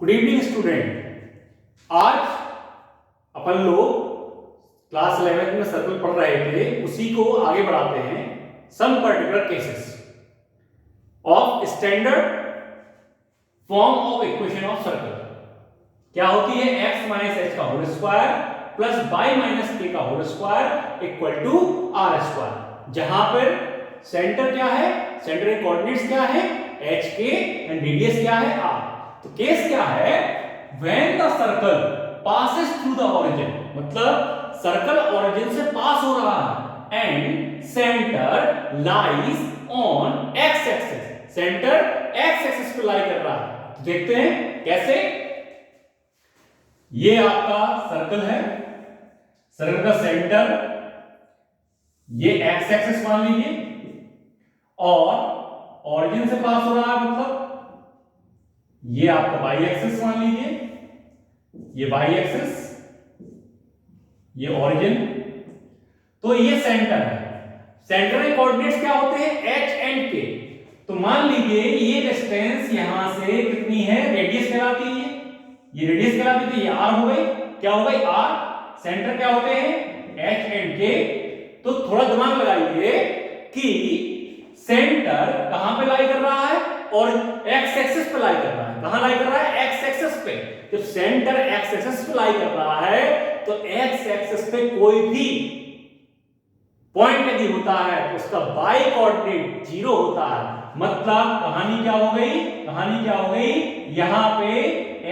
Good evening student. आज अपन लोग class 11 में सर्कल पढ़ रहे थे, उसी को आगे बढ़ाते हैं। Some particular cases of standard form of equation of circle क्या होती है? x माइनस एच का whole square plus y minus K का whole square equal to R square, जहां पर सेंटर क्या है, सेंटर के कोऑर्डिनेट्स क्या है, एच के एंड रेडियस क्या है, आर। तो केस क्या है? When the circle passes through the origin, मतलब सर्कल ओरिजिन से पास हो रहा है and centre lies on x axis, centre x axis पे लाई कर रहा है। तो देखते हैं कैसे। ये आपका सर्कल है, सर्कल का सेंटर ये एक्स एक्सिस मान लीजिए और ओरिजिन से पास हो रहा है, मतलब ये आपका वाई एक्सिस मान लीजिए, ये वाई एक्सिस, ये ओरिजिन। तो ये सेंटर है। सेंटर के कोऑर्डिनेट्स क्या होते हैं? एच एंड के। तो मान लीजिए ये डिस्टेंस यहां से कितनी है, रेडियस कहलाती है, ये रेडियस कहलाती है, ये आर हो गई। क्या हो गई? आर। सेंटर क्या होते हैं? एच एंड के। तो थोड़ा दिमाग लगाइए कि सेंटर कहां पे लाई कर रहा है और एक्स एक्सिस पे लाई कर रहा है। कहां लाई कर रहा है? एक्स एक्सिस पे। जब सेंटर एक्स एक्सिस पे लाई कर रहा है तो एक्स एक्सिस पे कोई भी पॉइंट यदि होता है तो उसका बाई कोऑर्डिनेट 0 होता है। मतलब कहानी क्या हो गई? कहानी क्या हो गई? यहां पे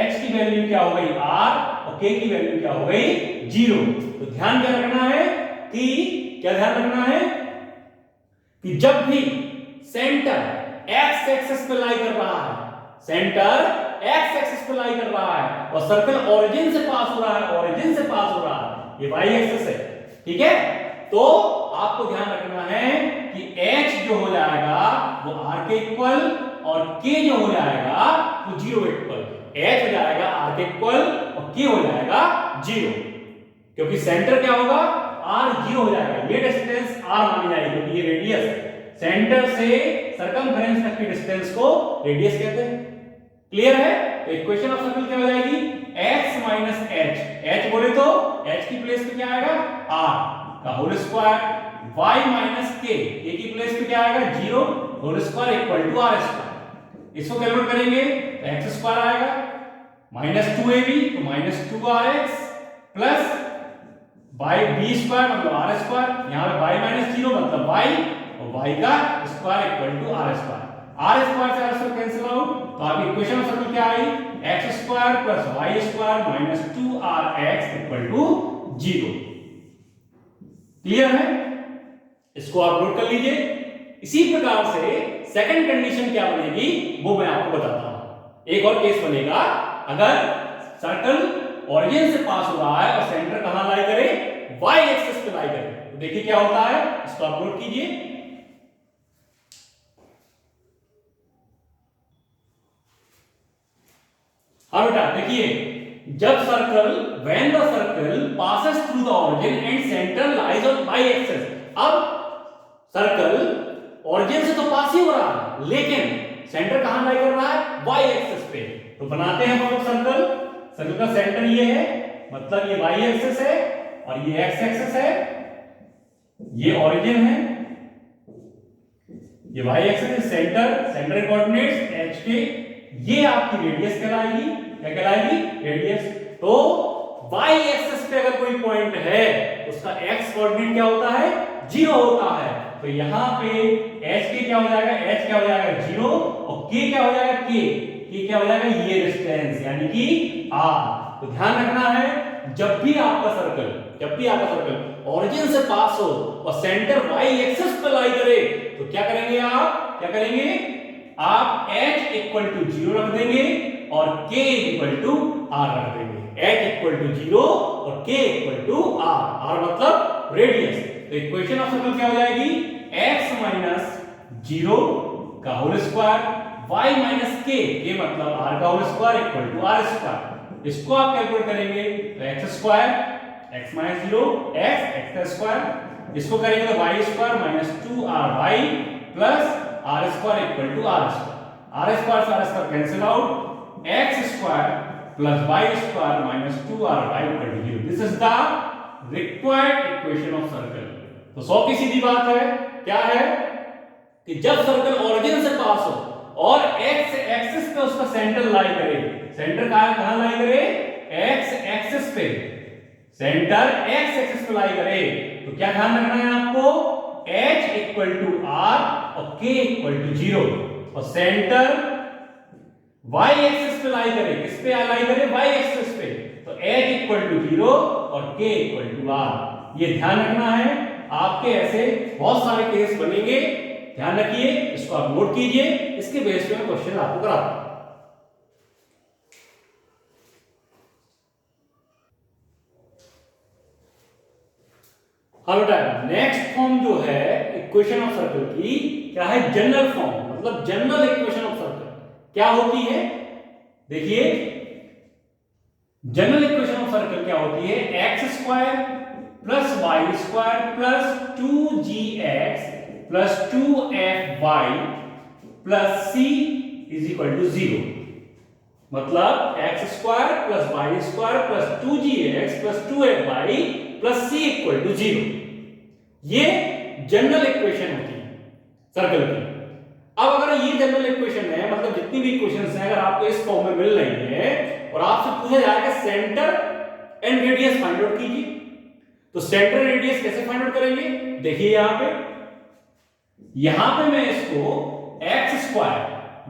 h की वैल्यू क्या हो गई? r और k की वैल्यू क्या हो गई? 0। तो ध्यान क्या रखना है कि क्या ध्यान रखना है कि जब भी सेंटर एक्स एक्सिस पे लाई कर रहा है, सेंटर एक्स एक्सिस पे लाई कर रहा है और सर्कल ओरिजिन से पास हो रहा है, ओरिजिन से पास हो रहा है, ये वाई एक्सिस है, ठीक है। तो आपको ध्यान रखना है कि h जो हो जाएगा वो r के इक्वल और k जो हो जाएगा वो 0 इक्वल। h हो जाएगा r के इक्वल और k हो जाएगा 0, क्योंकि सेंटर क्या होगा? r 0 हो जाएगा। ये डिस्टेंस r मानी जाएगी क्योंकि ये रेडियस है। सेंटर से सरकमफेरेंस तक की डिस्टेंस को रेडियस कहते हैं। क्लियर है? तो इक्वेशन ऑफ सर्कल क्या हो जाएगी? x माइनस h, h बोले तो h की प्लेस पे क्या आएगा? r का whole square, y minus k, k की प्लेस पे क्या आएगा? 0 whole square equal to r square. इसको कैलकुलेट करेंगे तो x स्क्वायर आएगा माइनस 2ab तो minus 2rx plus y b square मतलब r स्क्वायर, यहां पे y माइनस 0 मतलब y और y का square equal to r square. r square से r स्क्वायर कैंसिल आउट, तो आपकी इक्वेशन ऑफ सर्कल क्या आई? x square plus y square minus 2rx equal to 0। Clear है? इसको आप नोट कर लीजिए। इसी प्रकार से सेकंड कंडीशन क्या बनेगी वो मैं आपको बताता हूं। एक और केस बनेगा, अगर सर्कल ओरिजिन से पास हो रहा है और सेंटर कहां लाई करे? y एक्सिस पे लाई करे। तो देखिए क्या होता है, इसको आप नोट कीजिए। हाँ बेटा देखिए, जब circle when the circle passes through the origin and centre lies on y axis. अब सर्कल ओरिजिन से तो पास ही हो रहा है लेकिन सेंटर कहां लाई कर रहा है? y एक्सिस पे। तो बनाते हैं हम लोग सर्कल। सर्कल का सेंटर ये है, मतलब ये y एक्सिस है और ये x एक्सिस है, ये ओरिजिन है, ये y एक्सिस है, सेंटर कोऑर्डिनेट्स h के, ये आपकी रेडियस कहलाएगी। क्या कहलाएगी? रेडियस। तो y एक्सिस पे अगर कोई पॉइंट है तो उसका x कोऑर्डिनेट क्या होता है? 0 होता है। तो यहां पे h के क्या हो जाएगा? h क्या हो जाएगा? 0 और k क्या हो जाएगा? k क्या हो जाएगा? ये डिस्टेंस यानी कि r। तो ध्यान रखना है, जब भी आपका सर्कल ओरिजिन से पास हो और सेंटर y एक्सिस पे लाई करे तो क्या करेंगे आप? क्या करेंगे आप? h इक्वल टू 0 रख देंगे और k इक्वल टू r रख देंगे। h इक्वल टू 0 और k इक्वल टू r मतलब रेडियस। तो इक्वेशन ऑफ सर्कल क्या हो जाएगी? x माइनस 0 का whole square y minus k मतलब r का whole square equal to r square. इसको आप कैलकुलेट करेंगे तो x square, x minus 0 x square, इसको करेंगे तो y square minus 2ry plus r square equal to r square. r square से r square cancel out, x square plus y square minus 2r y equal to 0. This is the required equation of circle. तो 100 की सीधी बात है, क्या है कि जब circle origin से पास हो और x एक्सिस पे उसका सेंटर लाई करे, सेंटर कहां लाई करे, x एक्सिस पे, सेंटर x एक्सिस पे लाई करे, तो क्या ध्यान रखना है आपको, h इक्वल टू r और k इक्वल टू 0, और सेंटर y एक्सिस पे लाई करे, किस पे लाई करे, y एक्सिस पे, तो h इक्वल टू 0 और k इक्वल टू r. ये ध्यान रखना है, आपके ऐसे बहुत सारे केस बनेंगे, ध्यान रखिए, इसको आप नोट कीजिए, इसके बेस पे मैं क्वेश्चन आपको कराता हूं. हाँ बेटा, नेक्स्ट फॉर्म जो है इक्वेशन ऑफ सर्कल की, क्या है, जनरल फॉर्म, मतलब जनरल इक्वेशन ऑफ सर्कल क्या होती है, देखिए जनरल इक्वेशन ऑफ सर्कल क्या होती है, X square plus Y square plus 2gx plus 2fy plus c is equal to 0. मतलब X square plus Y square plus 2gx plus 2fy plus c equal to 0. ये general equation होती है circle की. अब अगर ये जनरल इक्वेशन है, मतलब जितनी भी इक्वेशंस हैं, अगर आपको इस फॉर्म में मिल रही है और आपसे पूछा जाएगा centre and radius find out कीजिए, तो सेंटर रेडियस कैसे फाइंड आउट करेंगे, देखिए यहां पे मैं इसको एक्स स्क्वायर,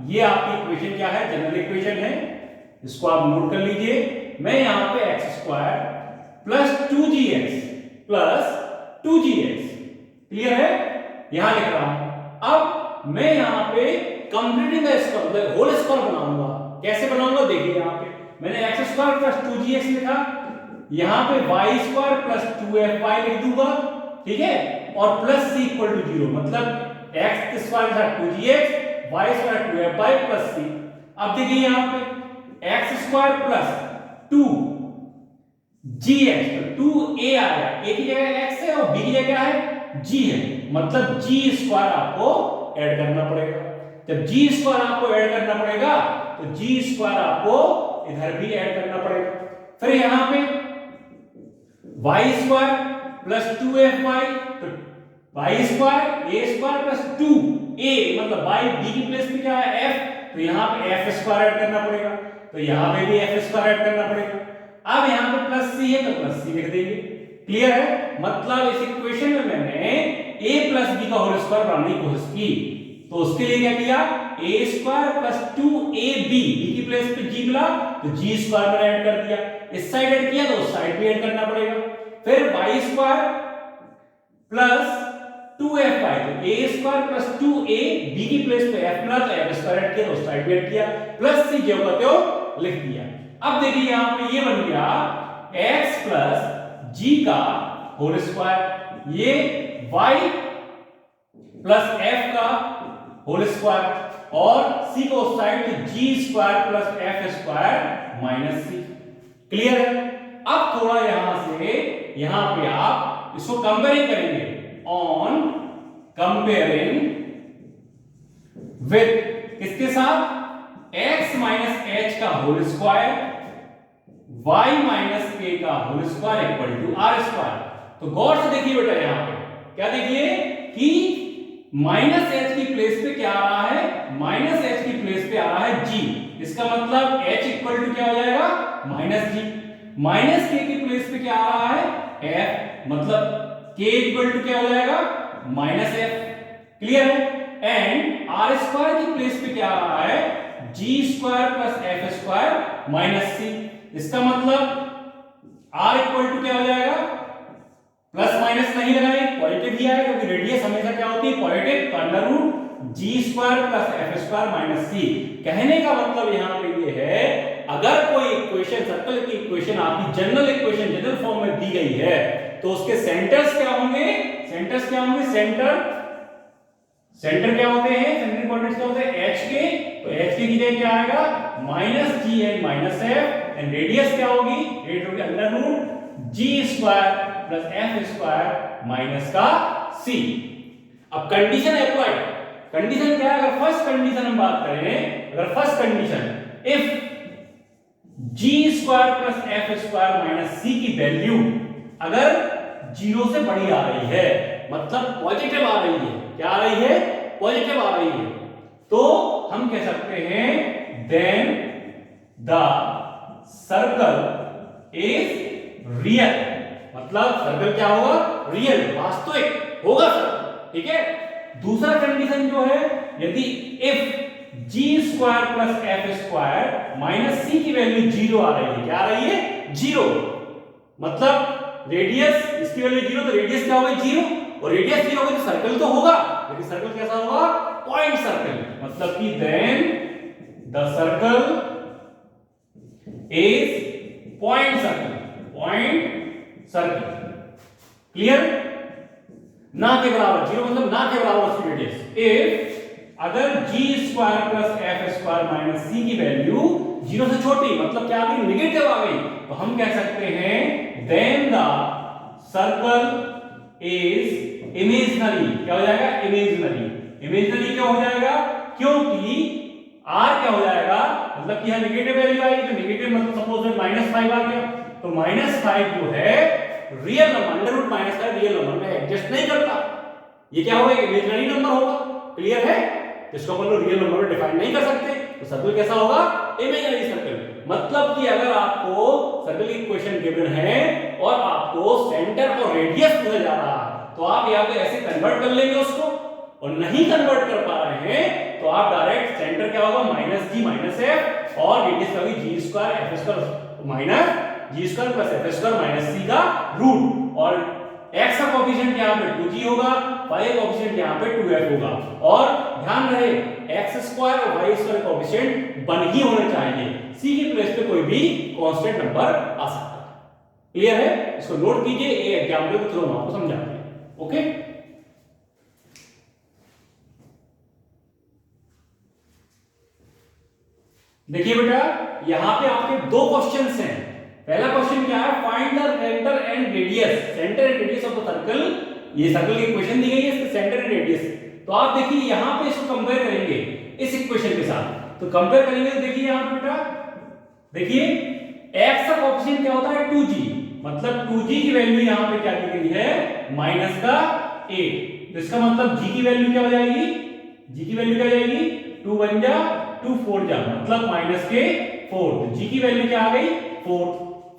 ये आपकी इक्वेशन क्या है, जनरल इक्वेशन है, इसको आप नोट कर लीजिए. मैं यहां पे X square plus 2gx plus 2gx, clear है, यहां लिख रहा हूं. अब मैं यहां पे completing the square, whole square बनाऊंगा. कैसे बनाऊंगा, देखिए यहां पे मैंने एक्स स्क्वायर प्लस 2gx लिखा, यहां पे y स्क्वायर प्लस 2fy लिख दूंगा, ठीक है, और प्लस c इक्वल टू 0, मतलब x स्क्वायर था 2gx, y square 2fy plus c. अब देखिए यहां पे x स्क्वायर प्लस 2gx, तो 2a आया, a की जगह x है और b की जगह है g है, मतलब g स्क्वायर आपको ऐड करना पड़ेगा. जब g स्क्वायर आपको ऐड करना पड़ेगा तो g स्क्वायर आपको इधर भी ऐड करना पड़ेगा. फिर यहां पे y स्क्वायर प्लस 2fy, तो y square a square plus 2a, मतलब y b की प्लेस पे क्या है, f, तो यहां पे f स्क्वायर ऐड करना पड़ेगा, तो यहां पे भी f स्क्वायर ऐड करना पड़ेगा. अब यहां पे प्लस c है तो प्लस c लिख देंगे, क्लियर है. मतलब इस इक्वेशन में मैंने a प्लस b का होल स्क्वायर बनाने की कोशिश की, तो उसके लिए क्या किया, a square plus 2ab, b की प्लेस पे g मिला तो g स्क्वायर मैंने ऐड कर दिया, इस साइड ऐड किया तो उस साइड भी ऐड करना पड़ेगा. फिर y स्क्वायर प्लस 2fy, तो a square plus 2a, b की प्लेस पे f मिला तो f स्क्वायर ऐड किया तो उस साइड भी ऐड किया, प्लस c जो का त्यो लिख दिया. अब देखिए यहां पे ये बन गया x प्लस g का होल स्क्वायर, ये y प्लस f का होल स्क्वायर और c को उस साइड में g square plus f square minus c, clear है. अब थोड़ा यहां से यहां पे आप इसको कंपेयरिंग करेंगे, ऑन कंपेयरिंग विद किसके साथ, x माइनस h का whole square, y minus k का whole square equal to r square. तो गौर से देखिए बेटा, यहां पे क्या देखिए कि माइनस h की प्लेस पे क्या आ रहा है, माइनस h की प्लेस पे आ रहा है g, इसका मतलब h इक्वल टू क्या हो जाएगा, माइनस g. माइनस k की प्लेस पे क्या आ रहा है, f, मतलब k इक्वल टू क्या हो जाएगा, माइनस f, क्लियर है. एंड r स्क्वायर की प्लेस पे क्या आ रहा है, g square plus f square minus c, इसका मतलब r इक्वल टू क्या हो जाएगा, प्लस माइनस नहीं लगाए, पॉजिटिव ही आएगा, क्योंकि रेडियस हमेशा क्या होती है, positive, under root g square plus f square minus c. कहने का मतलब यहां पे ये है, अगर कोई इक्वेशन, सर्कल की इक्वेशन आपकी जनरल इक्वेशन, जनरल फॉर्म में दी गई है, तो उसके सेंटर्स क्या होंगे, सेंटर्स क्या होंगे, सेंटर क्या होते हैं, सेंटर कोऑर्डिनेट्स क्या होते हैं, h के, तो h के की जगह क्या आएगा, minus g and minus f, and radius क्या होगी, रेडियस होगी under root g square plus f square minus का c. अब कंडीशन अप्लाई, कंडीशन क्या है, अगर फर्स्ट कंडीशन हम बात करें, अगर first condition, if G square plus F square minus C की वैल्यू अगर 0 से बड़ी आ रही है, मतलब पॉजिटिव आ रही है, क्या आ रही है, पॉजिटिव आ रही है, तो हम कह सकते हैं then the circle is real, मतलब सर्कल क्या होगा, रियल, वास्तविक होगा सर्कल, ठीक है। दूसरा कंडीशन जो है, यदि if G square plus F square minus C की वैल्यू 0 आ रही है, क्या आ रही है, 0, मतलब रेडियस इसकी वैल्यू 0, तो रेडियस क्या होगा, 0, और रेडियस 0 होगा तो सर्कल तो होगा, लेकिन सर्कल कैसा होगा, पॉइंट सर्कल, मतलब कि then the circle is point circle, point circle, clear, ना के बराबर, 0 मतलब ना के बराबर उसकी रेडियस। इफ अगर g square plus F square minus C की वैल्यू 0 से छोटी, मतलब क्या आ गई, निगेटिव आ गई, तो हम कह सकते हैं then the circle is imaginary, क्या हो जाएगा, इमेजिनरी, इमेजिनरी क्यों हो जाएगा, क्योंकि r क्या हो जाएगा, मतलब कि यहां नेगेटिव वैल्यू आएगी, तो नेगेटिव मतलब सपोज -5 आ गया, तो -5 जो है रियल नंबर, √-5 रियल नंबर में एडजस्ट नहीं करता, ये क्या होगा, इमेजिनरी नंबर होगा, क्लियर है, इसको अपन लोग रियल नंबर में डिफाइन नहीं कर सकते, तो सर्कल कैसा होगा, इमेजिनरी सर्कल, मतलब कि अगर आपको सर्कल की इक्वेशन गिवन है और आपको सेंटर और रेडियस पूछा जा रहा है, तो आप यहाँ पे ऐसे कन्वर्ट कर लेंगे उसको, और नहीं कन्वर्ट कर पा रहे हैं तो आप डायरेक्ट सेंटर क्या होगा, -g - f, और रेडियस क्या होगी, g square f square minus g square plus f square minus c का रूट, और x का कोएफिशिएंट यहाँ पे 2g होगा, y का कोएफिशिएंट यहाँ पे 2f होगा, और ध्यान रहे x स्क्वायर और y स्क्वायर कोएफिशिएंट बन ही होने चाहिए, c की प्लेस पे कोई भी कांस्टेंट नंबर आ सकता है, क्लियर है, इसको नोट कीजिए, ये एग्जांपल के थ्रू हम आपको समझाते हैं, ओके। देखिए बेटा, यहां पे आपके दो क्वेश्चंस हैं, पहला क्वेश्चन क्या है, find the centre and radius, centre and radius of the circle, ये सर्कल की इक्वेशन दी गई है, इसके सेंटर एंड रेडियस, तो आप देखिए यहां पे इसको कंपेयर करेंगे इस इक्वेशन के साथ, तो कंपेयर करेंगे तो देखिए यहां पे बेटा, देखिए x का कोएफिशिएंट क्या होता है, 2g, मतलब 2g की वैल्यू यहां पे क्या दी गई है, -8, तो इसका मतलब g की वैल्यू क्या हो जाएगी, g की वैल्यू क्या हो जाएगी, 2 1 जा 2 4 जा, मतलब -4, तो g की वैल्यू क्या आ गई, 4,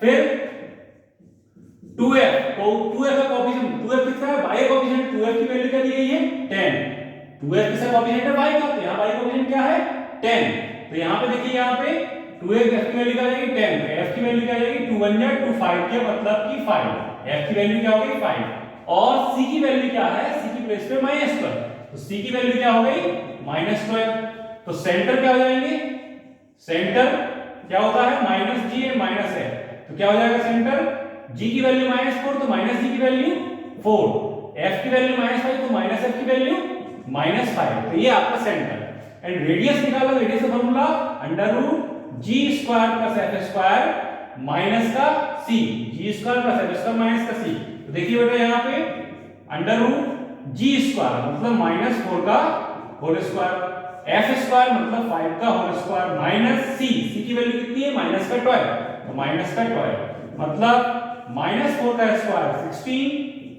फिर 2f, तो 2f का कोएफिशिएंट, 2f किसका है, y का कोएफिशिएंट, 2f की वैल्यू क्या दी गई है, 10, 2f किसका कोएफिशिएंट है, y का, तो यहां y का कोएफिशिएंट क्या है, 10, तो यहां पे देखिए यहां पे 2f की वैल्यू क्या आ जाएगी, 10, तो f की वैल्यू क्या आ जाएगी, 2 1 जा 2 5 के, मतलब कि 5, f की वैल्यू क्या हो गई, 5, और c की वैल्यू क्या है, c की प्लेस पे -12, तो c की वैल्यू क्या हो गई, -12, तो सेंटर क्या हो जाएंगे, सेंटर क्या होता है, -g और -f, तो क्या हो जाएगा सेंटर, g की वैल्यू -4, तो -g की वैल्यू 4, f की वैल्यू -5, तो -f की वैल्यू -5, तो ये आपका सेंटर, एंड रेडियस निकालो, रेडियस का formula √g square plus f square minus का c, g square plus f square minus का c, तो देखिए बेटा यहाँ पे √g स्क्वायर मतलब -4 का होल स्क्वायर, f स्क्वायर मतलब 5 का whole square minus c, c की वैल्यू कितनी है, -12, तो -12 मतलब -4 का स्क्वायर 16,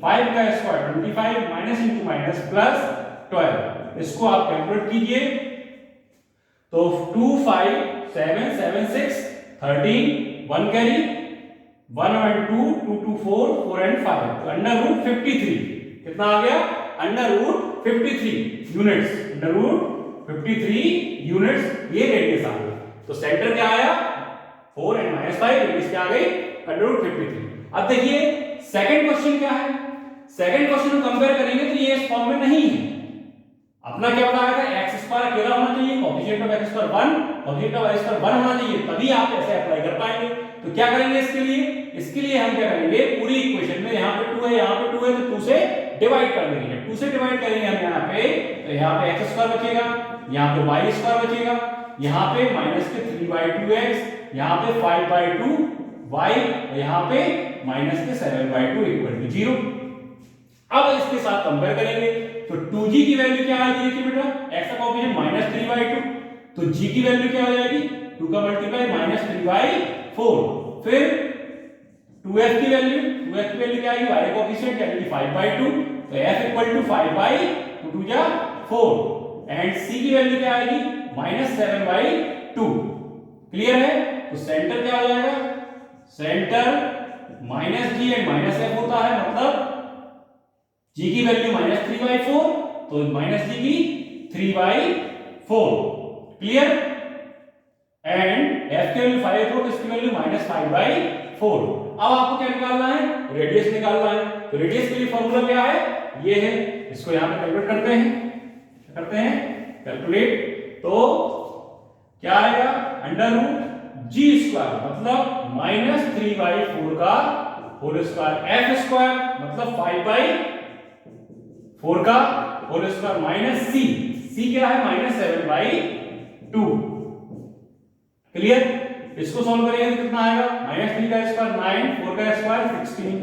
5 का square 25, minus into minus plus 12, इसको आप कैलकुलेट कीजिए, तो 2 5 7 7 6 13, 1 कैरी 1 और 2 2 2 4 4 एंड 5, तो √53 कितना आ गया, √53 यूनिट्स, √53 यूनिट्स ये रेडियस आ गई, तो सेंटर क्या आया 4 एंड -5, रेडियस क्या आ गई √53। अब देखिए सेकंड क्वेश्चन क्या है, सेकंड क्वेश्चन को कंपेयर करेंगे तो ये इस फॉर्म में नहीं है, अपना क्या बताया था, x स्क्वायर अकेला होना चाहिए, coefficient of x square 1, coefficient of y square 1 होना चाहिए, तभी आप ऐसे अप्लाई कर पाएंगे, तो क्या करेंगे इसके लिए हम क्या करेंगे, पूरी इक्वेशन में यहाँ पे 2 है, यहाँ पे 2 है, तो 2 से डिवाइड कर देंगे, 2 से डिवाइड करेंगे हम यहाँ पे, तो यहाँ पे x स्क्वायर बचेगा, यहाँ पे y स्क्वायर बचेगा, यहाँ पे -3/2x, यहाँ पे 5/2y, यहाँ पे -7/2 = 0। अब इसके साथ कंपेयर करेंगे, तो 2g की वैल्यू क्या आ जाएगी बेटा, x का कोएफिशिएंट -3/2, तो g की वैल्यू क्या हो जाएगी, 2 का मल्टीप्लाई -3/4, 4। फिर 2f की वैल्यू क्या आएगी, y कोएफिशिएंट यानी कि 5/2, तो f इक्वल टू 5/2 2 जा 4 एंड c की वैल्यू क्या आएगी -7/2। क्लियर है? तो सेंटर क्या हो जाएगा, सेंटर -g एंड -f होता है, मतलब g की वैल्यू -3/4 तो -g की 3/4। क्लियर? एंड f की वैल्यू 5/4 तो इसकी वैल्यू -5/4। अब आपको क्या निकालना है, रेडियस निकालना है। तो रेडियस के लिए फॉर्मूला क्या है, ये है, इसको यहां पे कैलकुलेट करते हैं कैलकुलेट। तो क्या आएगा, √g², मतलब -3/4 का होल स्क्वायर, f² मतलब 5/4 का होल स्क्वायर माइनस c क्या है -7/2। क्लियर? इसको सॉल्व करेंगे तो कितना आएगा, -3 का स्क्वायर 9, 4 का स्क्वायर 16,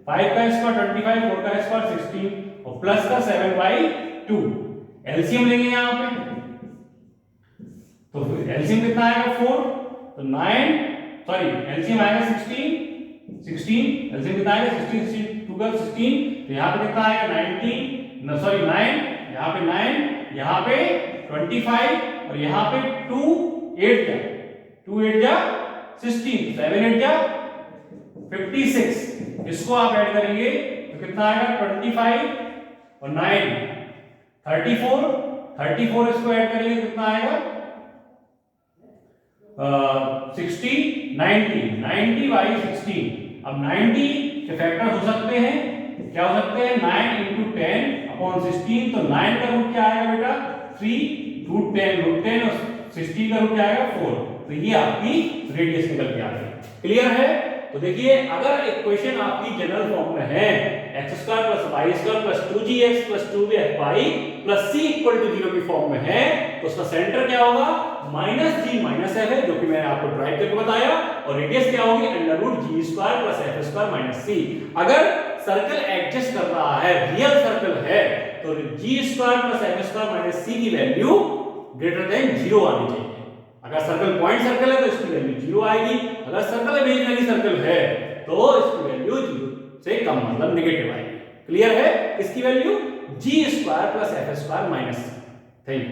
5 का स्क्वायर 25, 4 का स्क्वायर 16 और प्लस का 7/2। एलसीएम लेंगे यहां पे, तो एलसीएम कितना आएगा 4, तो 9 सॉरी एलसीएम आएगा 16 एलसीएम कितना आएगा 16 2 का 16, तो यहां पे कितना आएगा 19 सॉरी 9, यहां पे 9, यहां पे 25 और यहां पे 2 8 का 2 8 जा 16, 7 8 जा 56। इसको आप ऐड करेंगे तो कितना आएगा 25 और 9 34 इसको ऐड करेंगे कितना आएगा 60 90/16। अब 90 के फैक्टर हो सकते हैं, क्या हो सकते हैं 9 × 10/16, तो 9 का रूट क्या आएगा बेटा 3, √10 और 16 का रूट क्या आएगा 4। तो ये आपकी रेडियस निकल के आ गई। क्लियर है? तो देखिए अगर इक्वेशन आपकी जनरल फॉर्म में है x² + y² + 2gx + 2fy + c = 0 की फॉर्म में है, तो उसका सेंटर क्या होगा -g -f है, जो कि मैंने आपको ड्राइव करके बताया, और रेडियस क्या होगी √g² + f² - c। अगर सर्कल एडजस्ट कर रहा है, रियल सर्कल है, तो g² + f² - c की वैल्यू ग्रेटर देन 0 आनी चाहिए। अगर सर्कल पॉइंट सर्कल है तो इसकी वैल्यू 0 आएगी, अगर सर्कल इमेजिनरी सर्कल है तो इसकी वैल्यू 0 से कम मतलब नेगेटिव आएगी। क्लियर है? इसकी value g² + f² - c। Thank you.